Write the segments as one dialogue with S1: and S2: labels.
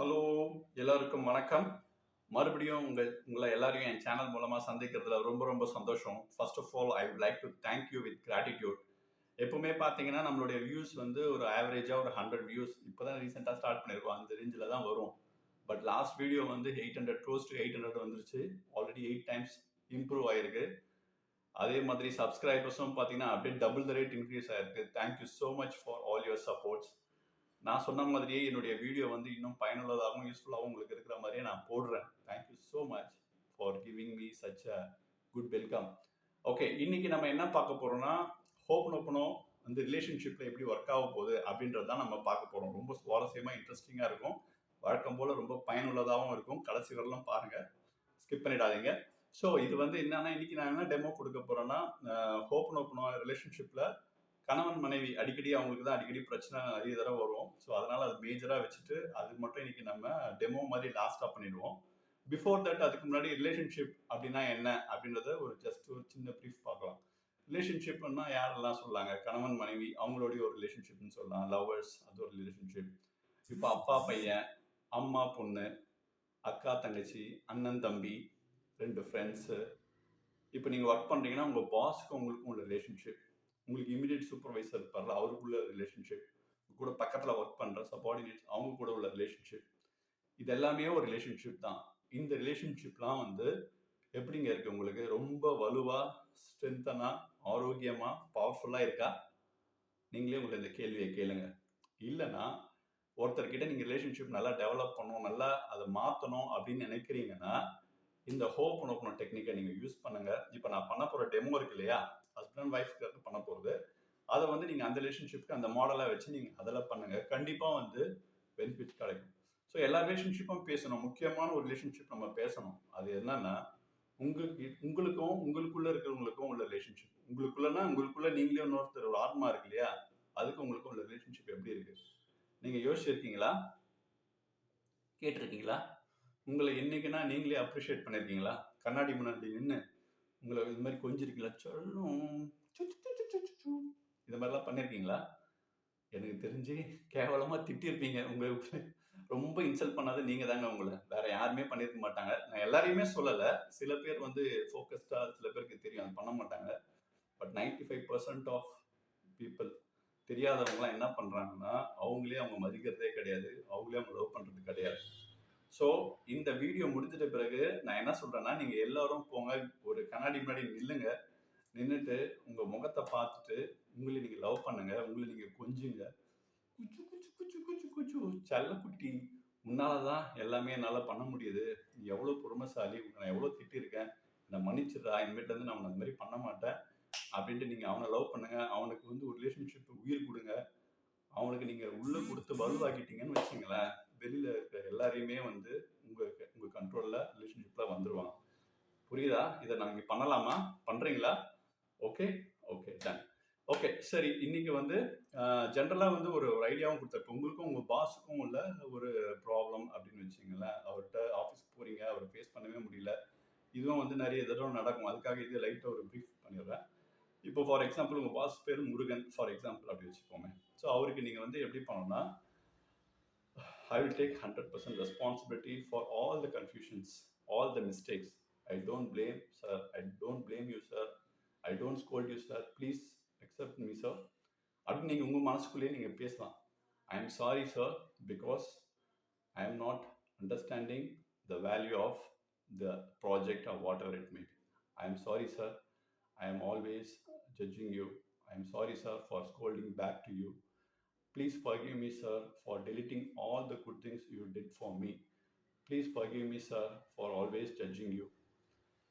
S1: Hello, எல்லாருக்கும் வணக்கம். மறுபடியும் உங்களை எல்லாரையும் என் சேனல் மூலமா சந்திக்கிறதுல ரொம்ப ரொம்ப சந்தோஷம். First of all I would like to thank you with gratitude. எப்பவுமே பார்த்தீங்கன்னா, நம்மளுடைய வியூஸ் வந்து ஒரு ஆவரேஜா ஒரு 100 வியூஸ். இப்பதான் ரீசென்ட்டா ஸ்டார்ட் பண்ணியிருக்கோம். அந்த ரேஞ்சில தான் வரும். பட் லாஸ்ட் வீடியோ வந்து 800 க்ளோஸ் டு 800 வந்துருச்சு. ஆல்ரெடி 8 டைம்ஸ் இம்ப்ரூவ் ஆயிருக்கு. அதே மாதிரி சப்ஸ்கிரைபர்ஸும் பார்த்தீங்கன்னா, அப்படியே டபுள் த ரேட் இன்க்ரீஸ் ஆயிருக்கு. Thank you so much for all your supports. நான் சொன்ன மாதிரியே என்னுடைய வீடியோ வந்து இன்னும் பயனுள்ளதாகவும் யூஸ்ஃபுல்லாகவும் உங்களுக்கு இருக்கிற மாதிரியே நான் போடுறேன். Thank you so much for giving me such a good welcome. Okay, இன்னைக்கு நம்ம என்ன பார்க்க போறோம்னா, ஹோப்னோப்னோ வந்து ரிலேஷன்ஷிப்ல எப்படி ஒர்க் ஆக போகுது அப்படின்றது தான் நம்ம பார்க்க போறோம். ரொம்ப சுவாரஸ்யமா இன்ட்ரெஸ்டிங்காக இருக்கும். வழக்கம் போல ரொம்ப பயனுள்ளதாகவும் இருக்கும். கடைசி வரலாம் பாருங்க, ஸ்கிப் பண்ணிடாதீங்க. ஸோ இது வந்து என்னன்னா, இன்னைக்கு நான் என்ன டெமோ கொடுக்க போறேன்னா, ஹோப்னோப்னோ ரிலேஷன்ஷிப்ல கணவன் மனைவி அடிக்கடி அவங்களுக்கு தான் அடிக்கடி பிரச்சனை நிறைய தடவை வரும். ஸோ அதனால அது மேஜராக வச்சுட்டு அது மட்டும் இன்னைக்கு நம்ம டெமோ மாதிரி லாஸ்ட்டாக பண்ணிடுவோம். பிஃபோர் தட் அதுக்கு முன்னாடி ரிலேஷன்ஷிப் அப்படின்னா என்ன அப்படின்றத ஜஸ்ட் ஒரு சின்ன ப்ரீஃப் பார்க்கலாம். ரிலேஷன்ஷிப்னா யாரெல்லாம் சொல்லாங்க? கணவன் மனைவி அவங்களுடைய ஒரு ரிலேஷன்ஷிப்னு சொல்லலாம். லவ்வர்ஸ் அது ஒரு ரிலேஷன்ஷிப். இப்போ அப்பா பையன், அம்மா பொண்ணு, அக்கா தங்கச்சி, அண்ணன் தம்பி, 2 ஃப்ரெண்ட்ஸு. இப்போ நீங்கள் ஒர்க் பண்ணுறீங்கன்னா உங்கள் பாஸ்க்கும் உங்களுக்கும் உள்ள ரிலேஷன்ஷிப், உங்களுக்கு இமீடியட் சூப்பர்வைசர் இருப்பார்ல அவருக்குள்ள ரிலேஷன்ஷிப், கூட பக்கத்தில் ஒர்க் பண்ணுற சப்பார்டினேட்ஸ் அவங்க கூட உள்ள ரிலேஷன்ஷிப், இது எல்லாமே ஒரு ரிலேஷன்ஷிப் தான். இந்த ரிலேஷன்ஷிப்லாம் வந்து எப்படிங்க இருக்கு? உங்களுக்கு ரொம்ப வலுவாக, ஸ்ட்ரென்த்தனாக, ஆரோக்கியமாக, பவர்ஃபுல்லாக இருக்கா? நீங்களே உங்களை இந்த கேள்வியை கேளுங்க. இல்லைன்னா ஒருத்தர்கிட்ட நீங்கள் ரிலேஷன்ஷிப் நல்லா டெவலப் பண்ணணும், நல்லா அதை மாற்றணும் அப்படின்னு நினைக்கிறீங்கன்னா இந்த ஹோப்னோப்னோ டெக்னிக்கை நீங்கள் யூஸ் பண்ணுங்க. இப்போ நான் பண்ண போகிற டெமோ இருக்கு இல்லையா, ஹஸ்பண்ட் அண்ட் ஒய்ஃப்க்கு பண்ண போகிறது, அதை வந்து நீங்கள் அந்த ரிலேஷன்ஷிப்க்கு அந்த மாடலாக வச்சு நீங்கள் அதில் பண்ணுங்க. கண்டிப்பாக வந்து பெனிஃபிட் கிடைக்கும். ஸோ எல்லா ரிலேஷன்ஷிப்பும் பேசணும். முக்கியமான ஒரு ரிலேஷன்ஷிப் நம்ம பேசணும். அது என்னன்னா, உங்களுக்கும் உங்களுக்குள்ள இருக்கிறவங்களுக்கும் உள்ள ரிலேஷன்ஷிப். உங்களுக்குள்ள நீங்களே இன்னொருத்தர் ஒரு ஆத்மா இருக்கு இல்லையா, அதுக்கு உங்களுக்கும் உள்ள ரிலேஷன்ஷிப் எப்படி இருக்கு? நீங்க யோசிச்சிருக்கீங்களா? கேட்டிருக்கீங்களா? உங்களை என்னைக்குன்னா நீங்களே அப்ரிஷியேட் பண்ணியிருக்கீங்களா? கண்ணாடி முன்னாடி நின்று உங்களை இது மாதிரி கொஞ்சிருக்கீங்களா? சொல்லும் இது மாதிரிலாம் பண்ணியிருக்கீங்களா? எனக்கு தெரிஞ்சு கேவலமாக திட்டிருப்பீங்க. ரொம்ப இன்சல்ட் பண்ணாத நீங்கள் தாங்க. உங்களை வேற யாருமே பண்ணியிருக்க மாட்டாங்க. நான் எல்லாரையுமே சொல்லலை. சில பேர் வந்து ஃபோக்கஸ்டாக சில பேருக்கு தெரியும் அது பண்ண மாட்டாங்க. பட் 95% ஆஃப் பீப்புள் தெரியாதவங்களாம் என்ன பண்ணுறாங்கன்னா, அவங்களே அவங்க மதிக்கிறதே கிடையாது, அவங்களே அவங்க லவ் பண்ணுறது கிடையாது. ஸோ இந்த வீடியோ முடிஞ்சிட்ட பிறகு நான் என்ன சொல்கிறேன்னா, நீங்கள் எல்லாரும் போங்க, ஒரு கண்ணாடி முன்னாடி நில்லுங்க. நின்றுட்டு உங்கள் முகத்தை பார்த்துட்டு உங்களை நீங்கள் லவ் பண்ணுங்க, உங்களை நீங்கள் கொஞ்சுங்க. குச்சு குச்சு குச்சு குச்சு குச்சு செல்லக்குட்டி, உன்னால தான் எல்லாமே என்னால் பண்ண முடியுது, நீ எவ்வளோ பொறுமைசாலி, நான் எவ்வளோ திட்டிருக்கேன், என்னை மன்னிச்சிடா, இனிமேட்லேருந்து நான் அந்த மாதிரி பண்ண மாட்டேன் அப்படின்ட்டு நீங்கள் அவனை லவ் பண்ணுங்க. அவனுக்கு வந்து ஒரு ரிலேஷன்ஷிப் உயிர் கொடுங்க. அவனுக்கு நீங்கள் உள்ளே கொடுத்து பல்வாக்கிட்டீங்கன்னு வச்சுங்களேன், வெளியில் இருக்கிற எல்லாரையுமே வந்து உங்கள் கண்ட்ரோலில் ரிலேஷன்ஷிப்பில் வந்துடுவாங்க. புரியுதா? இதை நாங்கள் பண்ணலாமா? பண்ணுறீங்களா? Okay okay done. ஓகே சரி, இன்னைக்கு வந்து ஜென்ரலாக வந்து ஒரு ஐடியாவும் கொடுத்தேன். உங்களுக்கும் உங்கள் பாஸுக்கும் உள்ள ஒரு ப்ராப்ளம் அப்படின்னு வச்சுங்களேன். அவர்கிட்ட ஆஃபீஸ்க்கு போகிறீங்க, அவரை ஃபேஸ் பண்ணவே முடியல. இதுவும் வந்து நிறைய தடவை நடக்கும். அதுக்காக இது லைட்டாக ஒரு ப்ரீஃப் பண்ணிடுறேன். இப்போ ஃபார் எக்ஸாம்பிள் உங்கள் பாஸ் பேர் முருகன் ஃபார் எக்ஸாம்பிள் அப்படி வச்சுக்கோங்க. ஸோ அவருக்கு நீங்கள் வந்து எப்படி பண்ணணும்னா, I will take 100% responsibility for all the confusions, all the mistakes. I don't blame, sir. I don't blame you, sir. I don't scold you, sir. Please accept me, sir. அப்படின்னு நீங்கள் உங்கள் மனசுக்குள்ளேயே நீங்கள் பேசலாம். I am sorry, sir, because I am not understanding the value of the project or whatever it may be. I am sorry, sir. I am always judging you. I am sorry, sir, for scolding back to you. Please forgive me, sir, for deleting all the good things you did for me. Please forgive me, sir, for always judging you.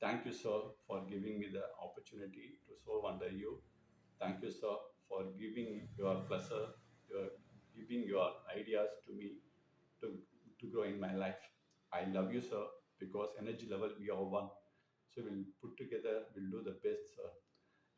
S1: Thank you, sir, for giving me the opportunity to serve under you. Thank you, sir, for giving your pleasure, your giving your ideas to me to grow in my life. I love you, sir, because energy level we are one. So we'll put together, we'll do the best, sir.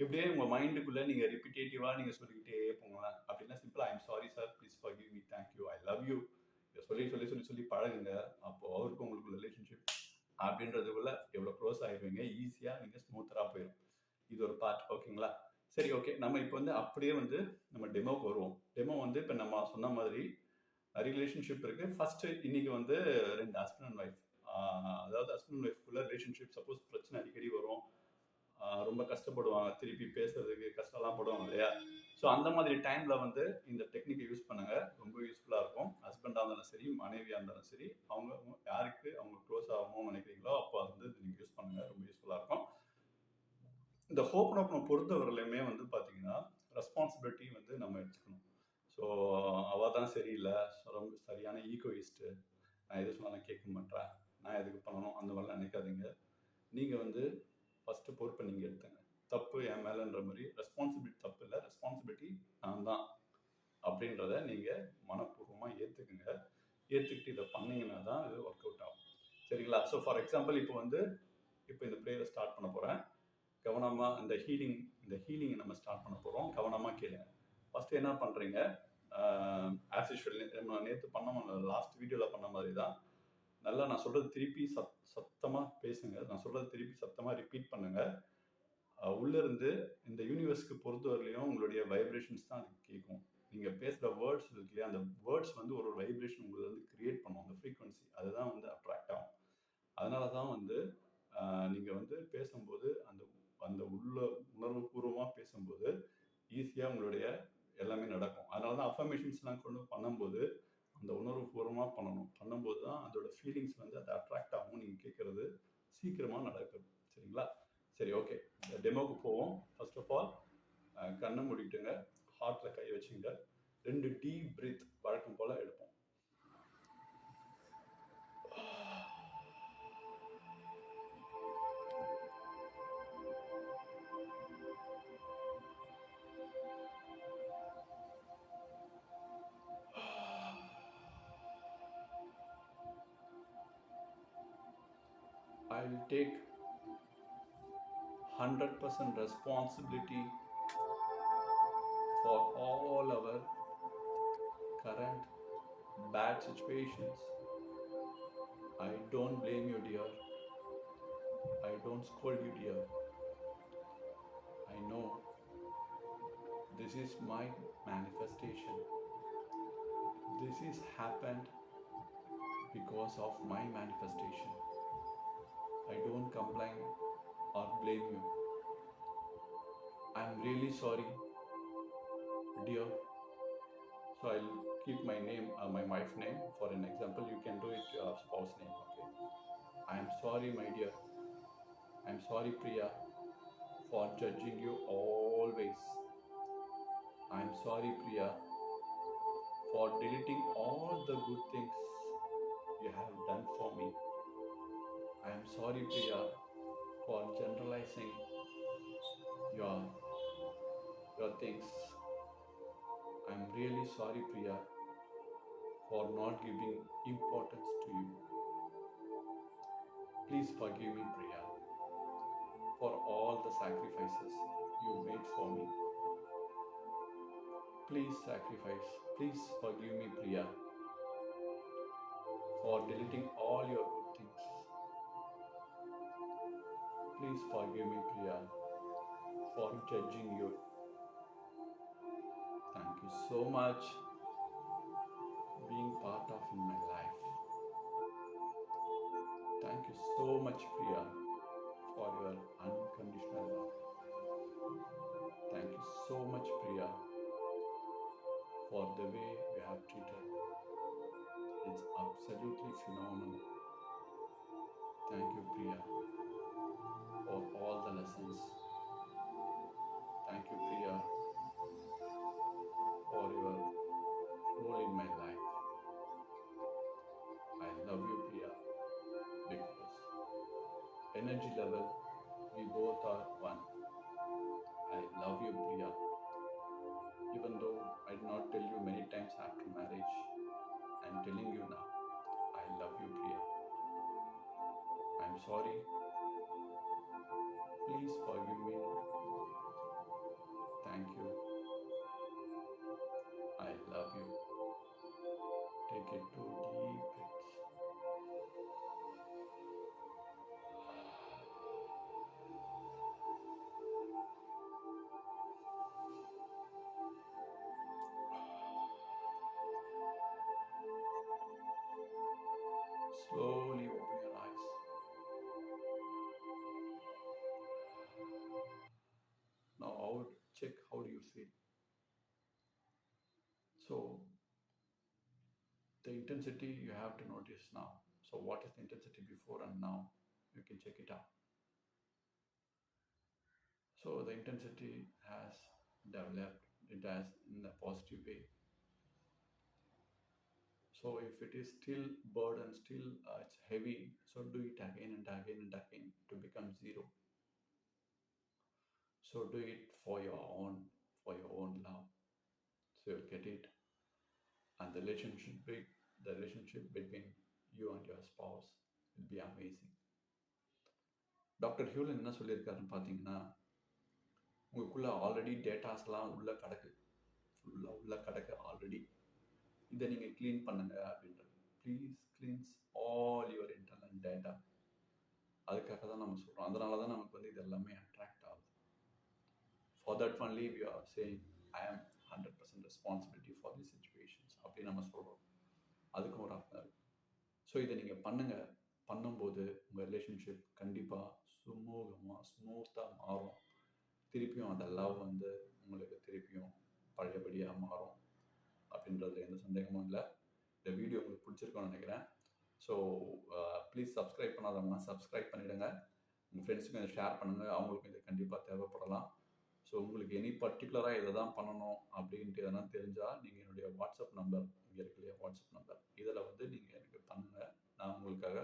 S1: இப்படியே உங்கள் மைண்டுக்குள்ளே நீங்கள் ரிப்பீட்டேட்டிவாக நீங்கள் சொல்லிக்கிட்டே போங்களேன். அப்படின்னா சிம்பிளாக ஐ am sorry sir, please forgive me, thank you, I love you, இதை சொல்லி சொல்லி சொல்லி சொல்லி பழகுங்க. அப்போது அவருக்கும் உங்களுக்கு ரிலேஷன்ஷிப் அப்படின்றதுக்குள்ள எவ்வளோ க்ளோஸ் ஆகிடுவீங்க. ஈஸியாக நீங்கள் ஸ்மூத்தராக போயிடும். இது ஒரு பார்ட். ஓகேங்களா? சரி, ஓகே. நம்ம இப்போ வந்து அப்படியே வந்து நம்ம டெமோவுக்கு வருவோம். டெமோ வந்து இப்போ நம்ம சொன்ன மாதிரி நிறைய ரிலேஷன்ஷிப் இருக்கு. ஃபர்ஸ்ட் இன்னைக்கு வந்து 2 ஹஸ்பண்ட் அண்ட் ஒய்ஃப், அதாவது ஹஸ்பண்ட் அண்ட் ஒய்ஃப்குள்ள ரிலேஷன்ஷிப் சப்போஸ் பிரச்சனை அடிக்கடி வரும், ரொம்ப கஷ்டப்படுவாங்க, திருப்பி பேசுறதுக்கு கஷ்டம்லாம் படுவாங்க இல்லையா? ஸோ அந்த மாதிரி டைம்ல வந்து இந்த டெக்னிக்கை யூஸ் பண்ணுங்க, ரொம்ப யூஸ்ஃபுல்லாக இருக்கும். ஹஸ்பண்டாக இருந்தாலும் சரி, மனைவியாக இருந்தாலும் சரி, அவங்க யாருக்கு அவங்க க்ளோஸ் ஆகணும்னு நினைக்கிறீங்களோ அப்போ வந்து நீங்கள் யூஸ் பண்ணுங்க, ரொம்ப யூஸ்ஃபுல்லாக இருக்கும். இந்த ஹோப்பனோப்பனை பொறுத்தவரையிலுமே வந்து பார்த்தீங்கன்னா ரெஸ்பான்சிபிலிட்டி வந்து நம்ம எடுத்துக்கணும். ஸோ அவள் தான் சரியில்லை, ரொம்ப சரியான ஈகோயிஸ்ட்டு, நான் எது சொன்னாலும் கேட்க மாட்டேன், நான் எதுக்கு பண்ணணும், அந்த மாதிரிலாம் நினைக்காதீங்க. நீங்கள் வந்து ஃபஸ்ட்டு பொறுப்பை நீங்கள் எடுத்துங்க. தப்பு என் மேலேன்ற மாதிரி, ரெஸ்பான்சிபிலிட்டி தப்பு இல்லை, ரெஸ்பான்சிபிலிட்டி நான் தான் அப்படின்றத நீங்கள் மனப்பூர்வமாக ஏற்றுக்குங்க. ஏற்றுக்கிட்டு இதை பண்ணிங்கன்னா தான் இது ஒர்க் அவுட் ஆகும். சரிங்களா? ஸோ ஃபார் எக்ஸாம்பிள் இப்போ இந்த ப்ரேயரை ஸ்டார்ட் பண்ண போகிறேன். கவனமாக இந்த ஹீலிங்கை நம்ம ஸ்டார்ட் பண்ண போகிறோம். கவனமாக கேளுங்க. ஃபஸ்ட்டு என்ன பண்ணுறீங்க, ஆஸ் யூஷுவல் நம்ம நேற்று பண்ண லாஸ்ட் வீடியோவில் பண்ண மாதிரி தான், நல்லா நான் சொல்கிறது திருப்பி சத்தமாக பேசுங்க. நான் சொல்கிறது திருப்பி சத்தமாக ரிப்பீட் பண்ணுங்கள். உள்ளேருந்து இந்த யூனிவர்ஸ்க்கு பொறுத்தவரையிலையும் உங்களுடைய வைப்ரேஷன்ஸ் தான் அதுக்கு கேட்கும். நீங்கள் பேசுகிற வேர்ட்ஸ் இருக்கு இல்லையா, அந்த வேர்ட்ஸ் வந்து ஒரு வைப்ரேஷன் உங்களுக்கு வந்து கிரியேட் பண்ணும், அந்த ஃப்ரீக்வன்சி அதுதான் வந்து அட்ராக்ட் ஆகும். அதனால தான் வந்து நீங்கள் வந்து பேசும்போது அந்த உணர்வுபூர்வமாக பேசும்போது ஈஸியாக உங்களுடைய எல்லாமே நடக்கும். அதனால தான் அஃபர்மேஷன்ஸ்லாம் பண்ணும்போது அந்த உணர்வுபூர்வமாக பண்ணும்போது தான் அதோட ஃபீலிங்ஸ் வந்து அதை அட்ராக்ட் ஆகும். நீங்கள் கேட்குறது சீக்கிரமாக நடக்குது. சரிங்களா? சரி, ஓகே, டெமோக்கு போவோம். ஃபர்ஸ்ட் ஆஃப் ஆல் கண்ணை மூடிட்டுங்க, ஹார்ட்டில் கை வச்சுங்க, 2 டீப் பிரீத் வழக்கம் போல் எடுப்போம். I will take 100% responsibility for all our current bad situations. I don't blame you, dear. I don't scold you, dear. I know this is my manifestation. This is happened because of my manifestation. I don't complain or blame you. I'm really sorry, dear. So I'll keep my name, my wife's name for an example. You can do it your spouse name, okay? I'm sorry, my dear. I'm sorry, Priya, for judging you always. I'm sorry, Priya, for deleting all the good things you have done for me. I'm sorry, Priya, for generalizing your things. I'm really sorry, Priya, for not giving importance to you. Please forgive me, Priya, for all the sacrifices you made for me. Please forgive me, Priya, for deleting all your good things. Please forgive me, Priya, for judging you. Thank you so much being part of in my life. Thank you so much, Priya, for your unconditional love. Thank you so much, Priya, for the way you have treated. It's absolutely phenomenal. Thank you, Priya, for all the lessons. Thank you, Priya, for your role in my life. I love you, Priya, because energy level, we both are one. I love you, Priya. Even though I did not tell you many times after marriage, I'm telling you now, I love you, Priya. I'm sorry. Please forgive me. Thank you. I love you. Take it 2 deep breaths. Slowly open your eyes. Now check how do you feel. So the intensity you have to notice now. So what is the intensity before and now? You can check it out. So the intensity has developed, it has in a positive way. So if it is still burden, still it's heavy, so do it again and again and again to become zero. So do it for your own love. So you'll get it. And the relationship between you and your spouse will be amazing. Doctor ஹியூலன் என்ன சொல்லியிருக்காருன்னு பார்த்தீங்கன்னா, உங்களுக்குள்ள already டேட்டாஸ்லாம் உள்ள கிடக்கு, ஃபுல்லாக உள்ள கிடக்கு already. இதை நீங்கள் க்ளீன் பண்ணுங்க அப்படின்றது. Please cleans all your internal data. அதுக்காக தான் நம்ம சொல்கிறோம். அதனால தான் நமக்கு வந்து இது எல்லாமே அட்ராக்ட் ஆகுது. For that only we are saying I am 100% responsibility for the situations அப்படின்னு நம்ம சொல்கிறோம். அதுக்கும் ஒரு அர்த்தம் இருக்குது. ஸோ இதை நீங்கள் பண்ணுங்கள். பண்ணும்போது உங்கள் ரிலேஷன்ஷிப் கண்டிப்பாக ஸ்மூத்தாக மாறும். திருப்பியும் அந்த லவ் வந்து உங்களுக்கு திருப்பியும் பழையபடியாக மாறும் அப்படின்றதுல எந்த சந்தேகமும் இல்லை. இந்த வீடியோ உங்களுக்கு பிடிச்சிருக்கோன்னு நினைக்கிறேன். ஸோ ப்ளீஸ் சப்ஸ்கிரைப் பண்ணாதவங்கன்னா சப்ஸ்கிரைப் பண்ணிவிடுங்க. உங்கள் ஃப்ரெண்ட்ஸுக்கும் இதை ஷேர் பண்ணுங்கள். அவங்களுக்கும் இது கண்டிப்பாக தேவைப்படலாம். ஸோ உங்களுக்கு எனி பர்டிகுலராக இதை தான் பண்ணணும் அப்படின்ட்டு எதனா தெரிஞ்சால் நீங்கள் என்னுடைய வாட்ஸ்அப் நம்பர் இங்கே இருக்கு இல்லையா, வாட்ஸ்அப் நம்பர், இதில் வந்து நீங்கள் எனக்கு பண்ணுங்கள். நான் உங்களுக்காக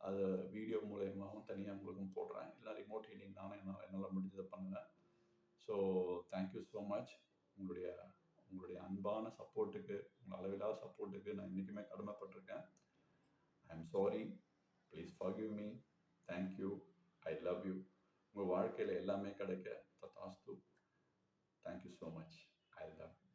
S1: அதை வீடியோ மூலயமாவும் தனியாக உங்களுக்கும் போடுறேன். இல்லை ரிமோட் ஹீலிங் நானே என்னால் முடிஞ்சதை பண்ணுவேன். So thank you so much. உங்களுடைய அன்பான சப்போர்ட்டுக்கு, உங்கள் அளவில்லாத சப்போர்ட்டுக்கு நான் என்றைக்குமே கடமைப்பட்டிருக்கேன். I am sorry, please forgive me. Thank you, I love you. உங்கள் வாழ்க்கையில் எல்லாமே கிடைக்க ததாஸ்து. Thank you so much. I love you.